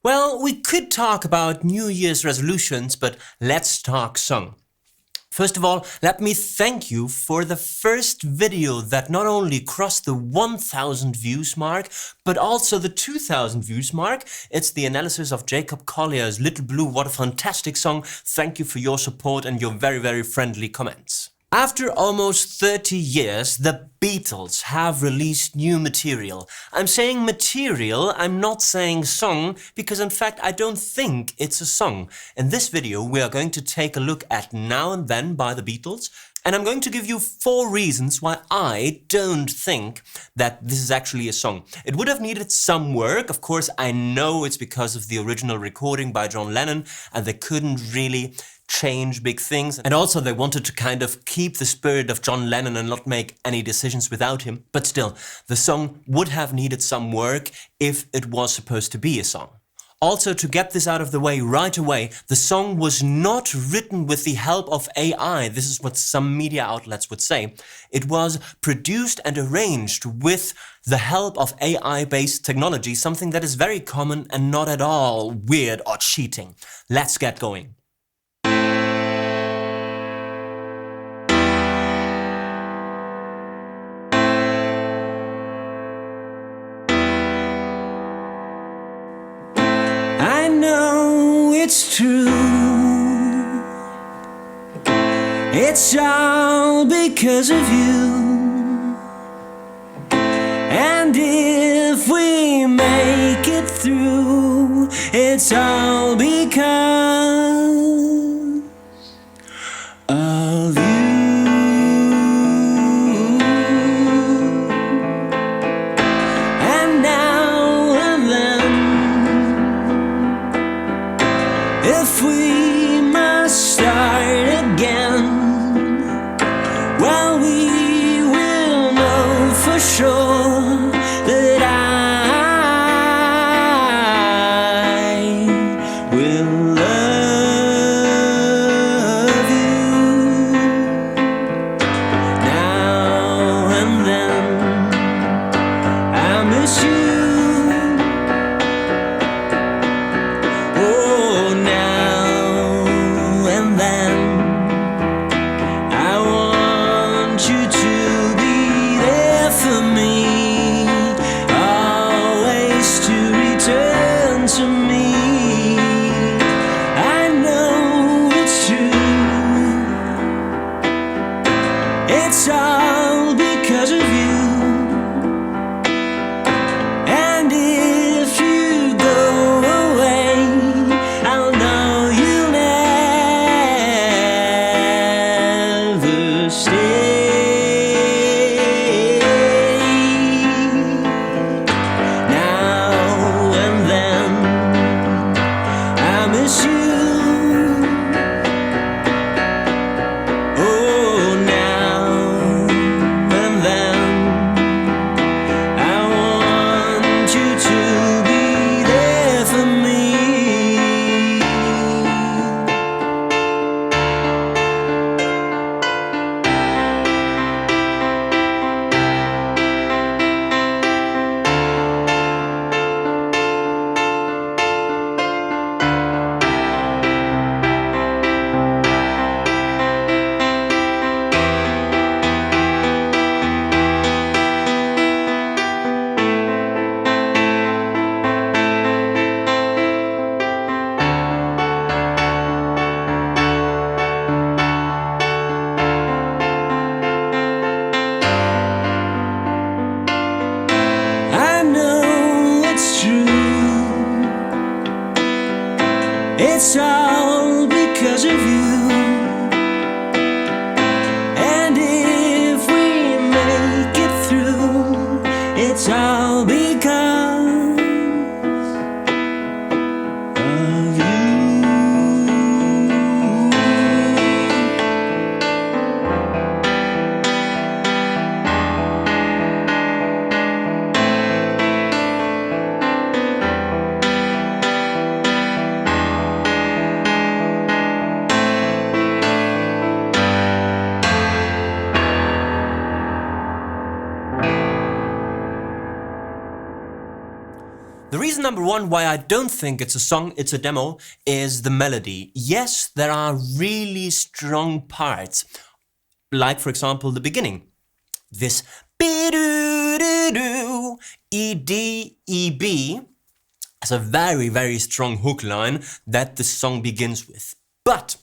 Well, we could talk about New Year's resolutions, but let's talk song. First of all, let me thank you for the first video that not only crossed the 1000 views mark, but also the 2000 views mark. It's the analysis of Jacob Collier's Little Blue. What a fantastic song. Thank you for your support and your very, very friendly comments. After almost 30 years, the Beatles have released new material. I'm saying material, I'm not saying song, because in fact I don't think it's a song. In this video we are going to take a look at Now and Then by the Beatles, and I'm going to give you 4 reasons why I don't think that this is actually a song. It would have needed some work. Of course, I know it's because of the original recording by John Lennon, and they couldn't really change big things, and also they wanted to kind of keep the spirit of John Lennon and not make any decisions without him. But still, the song would have needed some work if it was supposed to be a song. Also, to get this out of the way right away, the song was not written with the help of AI. This is what some media outlets would say. It was produced and arranged with the help of AI-based technology, something that is very common and not at all weird or cheating. Let's get going. I know it's true, it's all because of you, and if we make it through, it's all because of you. And now and then, if we must start again, well, we will know for sure that I will love you. Now and then, I miss you. Oh, now and then, I want you to be there for me, always to return to me. I know it's true, it's all because of you. And if you go away, I'll know you'll never stay. Now and then, I miss you. Oh, now and then, I want you to be there for me. I know it's true, it's all because of you. And if we make it through, it's all because of you. number one why I don't think it's a song, it's a demo, is the melody. Yes, there are really strong parts, like for example the beginning. This be-do-do-do, E-D-E-B has a very, very strong hook line that the song begins with. But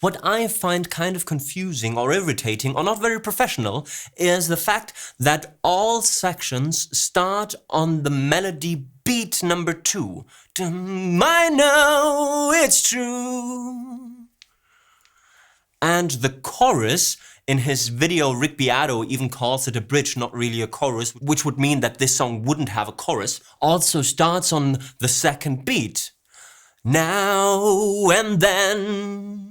what I find kind of confusing or irritating or not very professional is the fact that all sections start on the melody beat number 2. I know it's true. And the chorus, in his video Rick Beato even calls it a bridge, not really a chorus, which would mean that this song wouldn't have a chorus, also starts on the second beat. Now and then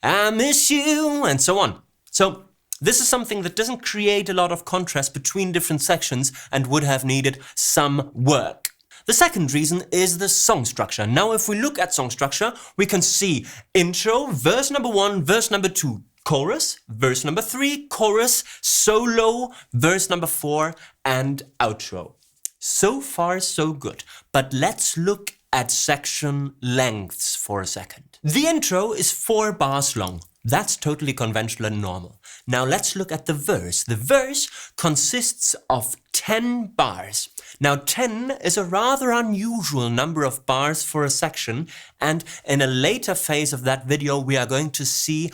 I miss you, and so on. So this is something that doesn't create a lot of contrast between different sections and would have needed some work. The second reason is the song structure. Now if we look at song structure, we can see intro, verse number 1, verse number 2, chorus, verse number 3, chorus, solo, verse number 4, and outro. So far so good, but let's look at section lengths for a second. The intro is 4 bars long. That's totally conventional and normal. Now let's look at the verse. The verse consists of 10 bars. Now 10 is a rather unusual number of bars for a section, and in a later phase of that video we are going to see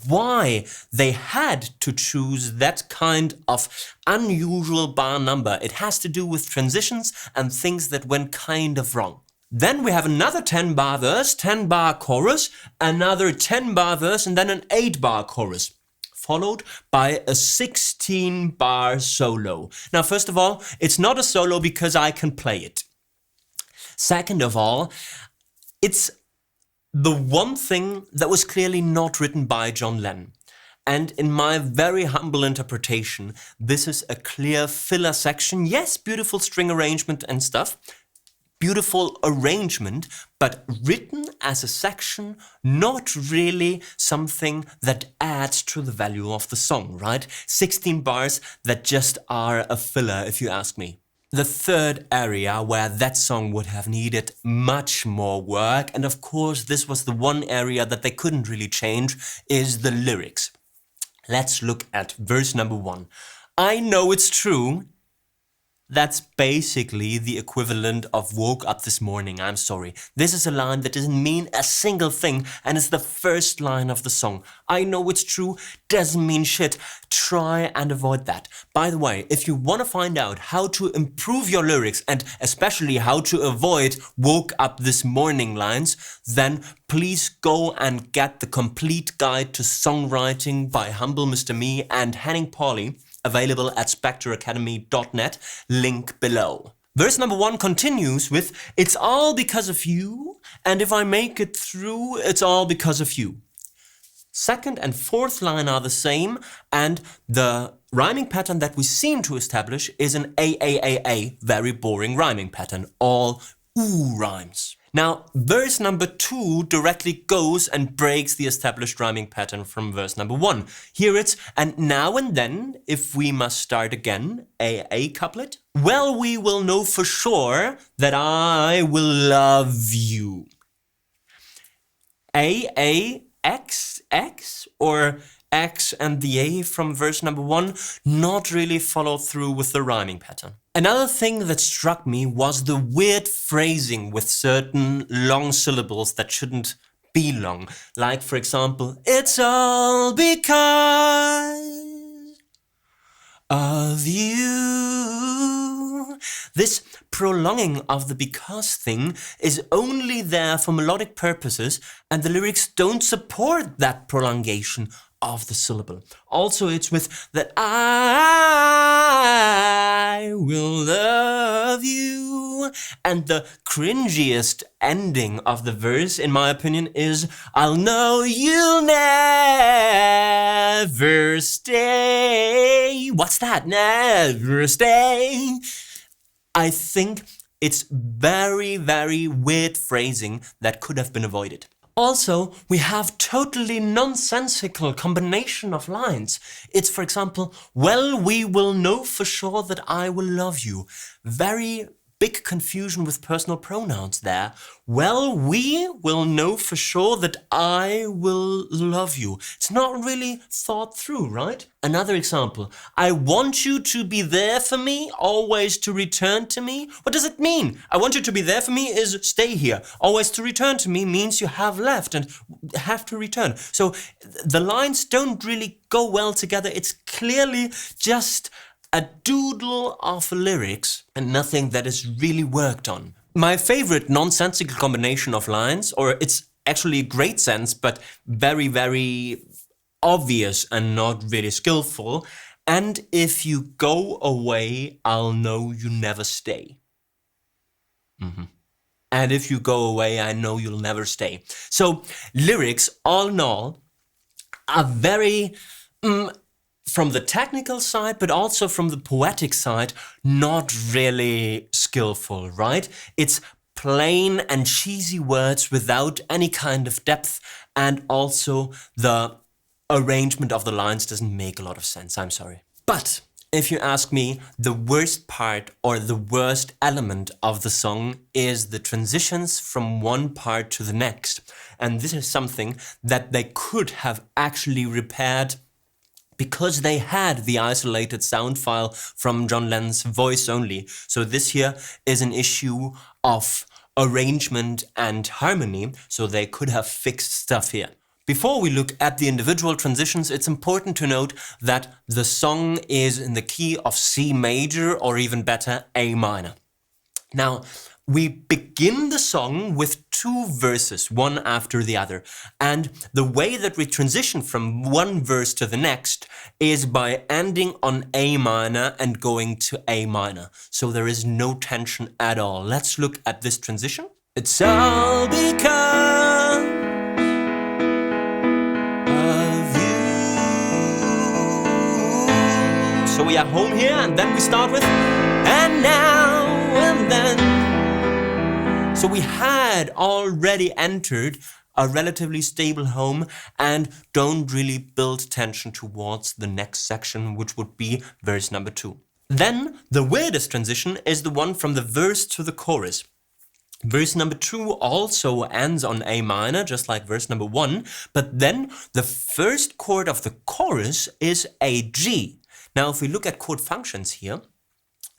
why they had to choose that kind of unusual bar number. It has to do with transitions and things that went kind of wrong. Then we have another 10 bar verse, 10 bar chorus, another 10 bar verse, and then an 8 bar chorus, followed by a 16 bar solo. Now, first of all, it's not a solo because I can play it. Second of all, it's the one thing that was clearly not written by John Lennon. And in my very humble interpretation, this is a clear filler section. Yes, beautiful string arrangement and stuff. Beautiful arrangement, but written as a section, not really something that adds to the value of the song, right? 16 bars that just are a filler, if you ask me. The third area where that song would have needed much more work, and of course this was the one area that they couldn't really change, is the lyrics. Let's look at verse number 1. I know it's true. That's basically the equivalent of woke up this morning, I'm sorry. This is a line that doesn't mean a single thing and it's the first line of the song. I know it's true, doesn't mean shit. Try and avoid that. By the way, if you want to find out how to improve your lyrics and especially how to avoid woke up this morning lines, then please go and get the complete guide to songwriting by Humble Mr. Me and Henning Pauli, available at spectreacademy.net, link below. Verse number 1 continues with, it's all because of you, and if I make it through, it's all because of you. Second and fourth line are the same, and the rhyming pattern that we seem to establish is an A, very boring rhyming pattern, all ooh rhymes. Now, verse number 2 directly goes and breaks the established rhyming pattern from verse number 1. Here it's, and now and then, if we must start again, a couplet. Well, we will know for sure that I will love you. X, or X and the A from verse number 1 not really followed through with the rhyming pattern. Another thing that struck me was the weird phrasing with certain long syllables that shouldn't be long. Like, for example, it's all because of you. This prolonging of the because thing is only there for melodic purposes, and the lyrics don't support that prolongation of the syllable. Also, it's with that I will love you. And the cringiest ending of the verse, in my opinion, is I'll know you'll never stay. What's that? Never stay. I think it's very, very weird phrasing that could have been avoided. Also, we have totally nonsensical combination of lines. It's, for example, well, we will know for sure that I will love you. Very big confusion with personal pronouns there. Well, we will know for sure that I will love you. It's not really thought through, right? Another example. I want you to be there for me, always to return to me. What does it mean? I want you to be there for me is stay here. Always to return to me means you have left and have to return. So the lines don't really go well together. It's clearly just a doodle of lyrics and nothing that is really worked on. My favorite nonsensical combination of lines, or it's actually great sense, but very, very obvious and not really skillful. And if you go away, I'll know you never stay. And if you go away, I know you'll never stay. So lyrics, all in all, are very, from the technical side, but also from the poetic side, not really skillful, right? It's plain and cheesy words without any kind of depth, and also the arrangement of the lines doesn't make a lot of sense, I'm sorry. But if you ask me, the worst part or the worst element of the song is the transitions from one part to the next. And this is something that they could have actually repaired because they had the isolated sound file from John Lennon's voice only. So this here is an issue of arrangement and harmony, so they could have fixed stuff here. Before we look at the individual transitions, it's important to note that the song is in the key of C major, or even better, A minor. Now, we begin the song with two verses, one after the other. And the way that we transition from one verse to the next is by ending on A minor and going to A minor. So there is no tension at all. Let's look at this transition. It's all because of you. So we are home here, and then we start with and now and then. So we had already entered a relatively stable home and don't really build tension towards the next section, which would be verse number 2. Then the weirdest transition is the one from the verse to the chorus. Verse number 2 also ends on A minor, just like verse number 1, but then the first chord of the chorus is a G. Now, if we look at chord functions here,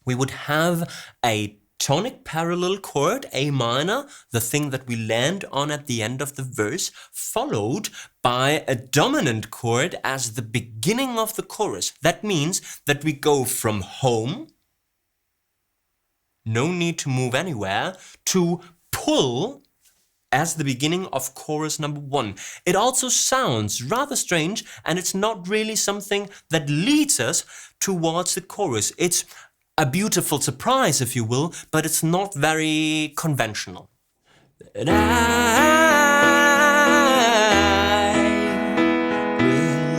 we would have a tonic parallel chord, A minor, the thing that we land on at the end of the verse, followed by a dominant chord as the beginning of the chorus. That means that we go from home, no need to move anywhere, to pull as the beginning of chorus number 1. It also sounds rather strange, and it's not really something that leads us towards the chorus. It's a beautiful surprise, if you will, but it's not very conventional. And I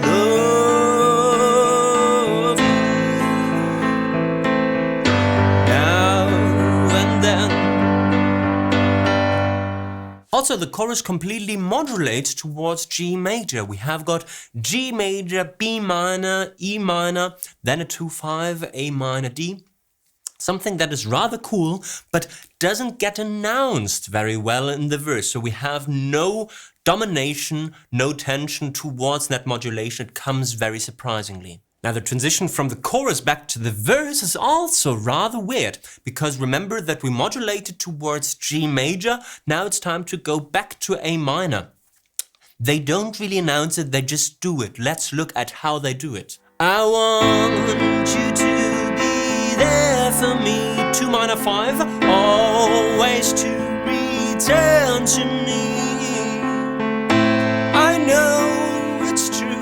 will love you now and then. Also, the chorus completely modulates towards G major. We have got G major, B minor, E minor, then a 2-5, A minor, D. Something that is rather cool, but doesn't get announced very well in the verse. So we have no domination, no tension towards that modulation. It comes very surprisingly. Now, the transition from the chorus back to the verse is also rather weird, because remember that we modulated towards G major. Now it's time to go back to A minor. They don't really announce it, they just do it. Let's look at how they do it. I want you to be there for me. 2 minor 5, always to return to me. I know it's true.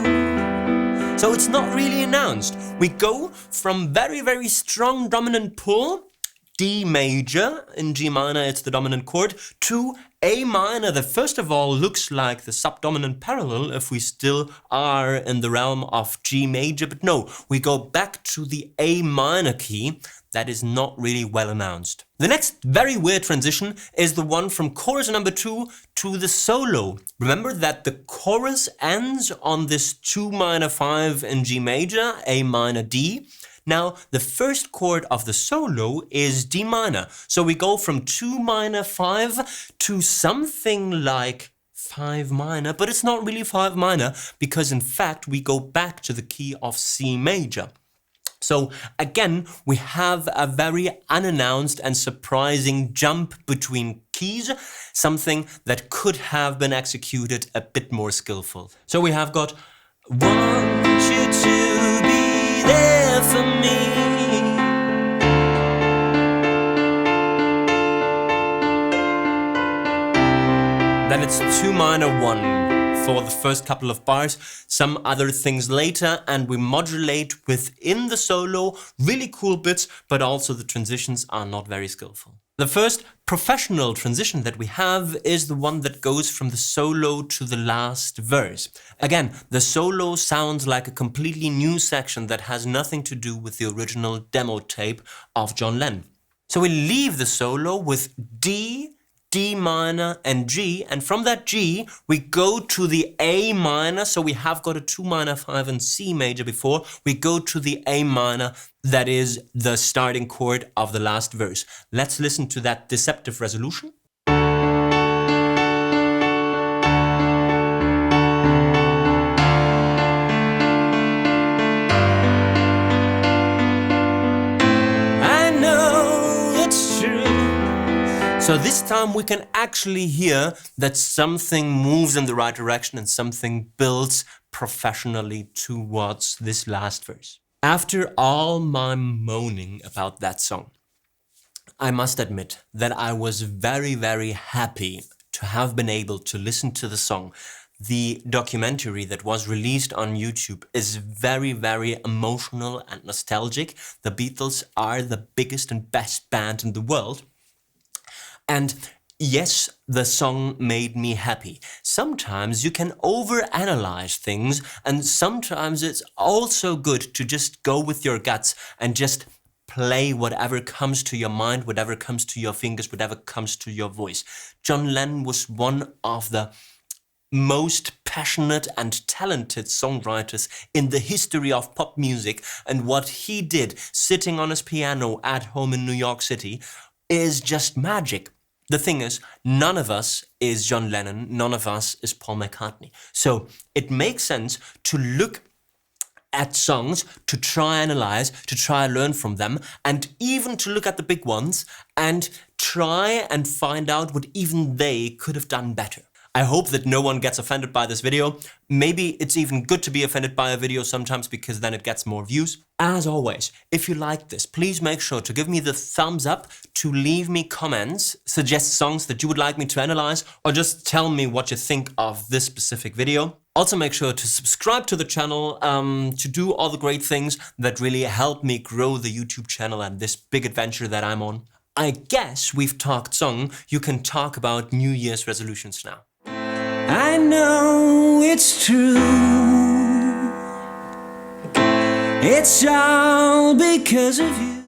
So it's not really announced. We go from very, very strong dominant pull, D major, in G minor it's the dominant chord, to A minor that first of all looks like the subdominant parallel if we still are in the realm of G major, but no, we go back to the A minor key. That is not really well announced. The next very weird transition is the one from chorus number 2 to the solo. Remember that the chorus ends on this 2 minor 5 in G major, A minor D. Now, the first chord of the solo is D minor. So we go from 2 minor 5 to something like 5 minor, but it's not really 5 minor because in fact we go back to the key of C major. So again, we have a very unannounced and surprising jump between keys, something that could have been executed a bit more skillful. So we have got want you to be there for me. Then it's 2 minor 1 for the first couple of bars, some other things later, and we modulate within the solo, really cool bits, but also the transitions are not very skillful. The first professional transition that we have is the one that goes from the solo to the last verse. Again, the solo sounds like a completely new section that has nothing to do with the original demo tape of John Lennon. So we leave the solo with D, D minor and G, and from that G we go to the A minor, so we have got a 2 minor 5 and C major before, we go to the A minor, that is the starting chord of the last verse. Let's listen to that deceptive resolution. So this time we can actually hear that something moves in the right direction and something builds professionally towards this last verse. After all my moaning about that song, I must admit that I was very, very happy to have been able to listen to the song. The documentary that was released on YouTube is very, very emotional and nostalgic. The Beatles are the biggest and best band in the world. And yes, the song made me happy. Sometimes you can overanalyze things, and sometimes it's also good to just go with your guts and just play whatever comes to your mind, whatever comes to your fingers, whatever comes to your voice. John Lennon was one of the most passionate and talented songwriters in the history of pop music, and what he did sitting on his piano at home in New York City is just magic. The thing is, none of us is John Lennon, none of us is Paul McCartney. So it makes sense to look at songs, to try analyze, to try learn from them, and even to look at the big ones and try and find out what even they could have done better. I hope that no one gets offended by this video. Maybe it's even good to be offended by a video sometimes because then it gets more views. As always, if you like this, please make sure to give me the thumbs up, to leave me comments, suggest songs that you would like me to analyze, or just tell me what you think of this specific video. Also make sure to subscribe to the channel, to do all the great things that really help me grow the YouTube channel and this big adventure that I'm on. I guess we've talked song, you can talk about New Year's resolutions now. I know it's true. It's all because of you.